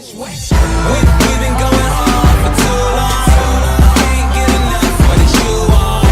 We've been going hard for too long. Can't get enough what it's you on.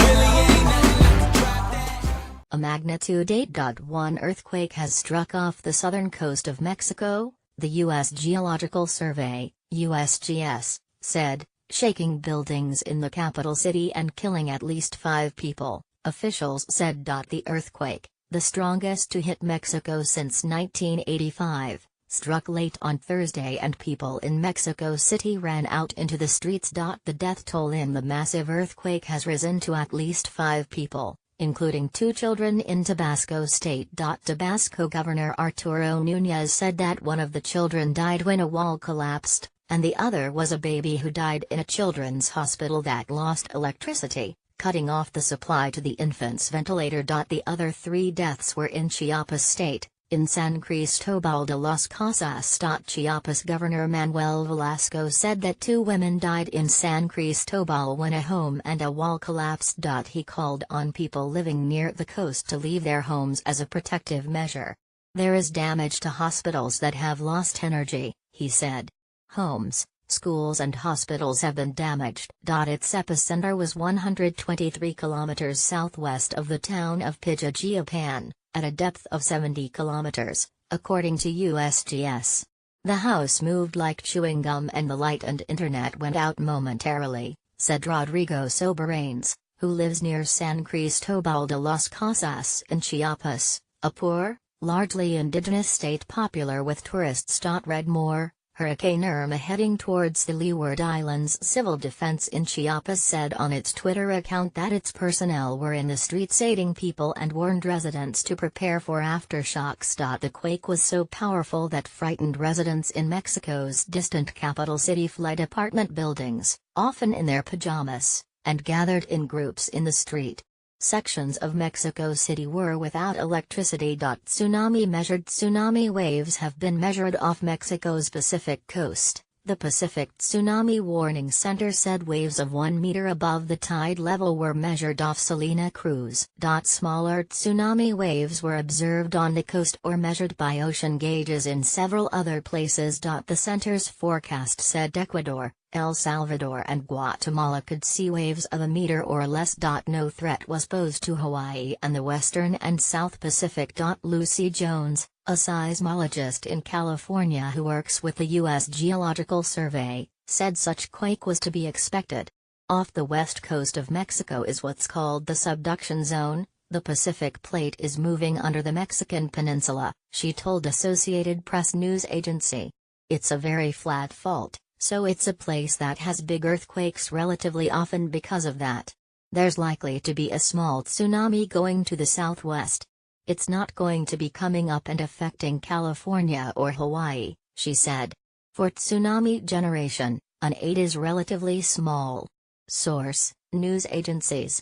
Really ain't nothing like to drop that. A magnitude 8.1 earthquake has struck off the southern coast of Mexico, the U.S. Geological Survey, USGS, said, shaking buildings in the capital city and killing at least 5 people, officials said. The earthquake, the strongest to hit Mexico since 1985, struck late on Thursday and people in Mexico City ran out into the streets. The death toll in the massive earthquake has risen to at least 5 people, including 2 children in Tabasco State. Tabasco Governor Arturo Núñez said that one of the children died when a wall collapsed, and the other was a baby who died in a children's hospital that lost electricity, cutting off the supply to the infant's ventilator. The other 3 deaths were in Chiapas State, in San Cristobal de las Casas. Chiapas Governor Manuel Velasco said that 2 women died in San Cristobal when a home and a wall collapsed. He called on people living near the coast to leave their homes as a protective measure. There is damage to hospitals that have lost energy, he said. Homes, schools and hospitals have been damaged. Its epicenter was 123 kilometers southwest of the town of Pijijiapan, at a depth of 70 kilometers, according to USGS. The house moved like chewing gum and the light and internet went out momentarily, said Rodrigo Soberanes, who lives near San Cristobal de las Casas in Chiapas, a poor, largely indigenous state popular with tourists. Read more. Hurricane Irma heading towards the Leeward Islands. Civil Defense in Chiapas said on its Twitter account that its personnel were in the streets aiding people and warned residents to prepare for aftershocks. The quake was so powerful that frightened residents in Mexico's distant capital city fled apartment buildings, often in their pajamas, and gathered in groups in the street. Sections of Mexico City were without electricity. Tsunami measured. Tsunami waves have been measured off Mexico's Pacific coast. The Pacific Tsunami Warning Center said waves of 1 meter above the tide level were measured off Salina Cruz. Smaller tsunami waves were observed on the coast or measured by ocean gauges in several other places. The center's forecast said Ecuador, El Salvador and Guatemala could see waves of 1 meter or less. No threat was posed to Hawaii and the western and South Pacific. Lucy Jones, a seismologist in California who works with the U.S. Geological Survey, said such quake was to be expected. Off the west coast of Mexico is what's called the subduction zone. The Pacific Plate is moving under the Mexican peninsula, she told Associated Press news agency. It's a very flat fault, so it's a place that has big earthquakes relatively often because of that. There's likely to be a small tsunami going to the southwest. It's not going to be coming up and affecting California or Hawaii, she said. For tsunami generation, an 8 is relatively small. Source: news agencies.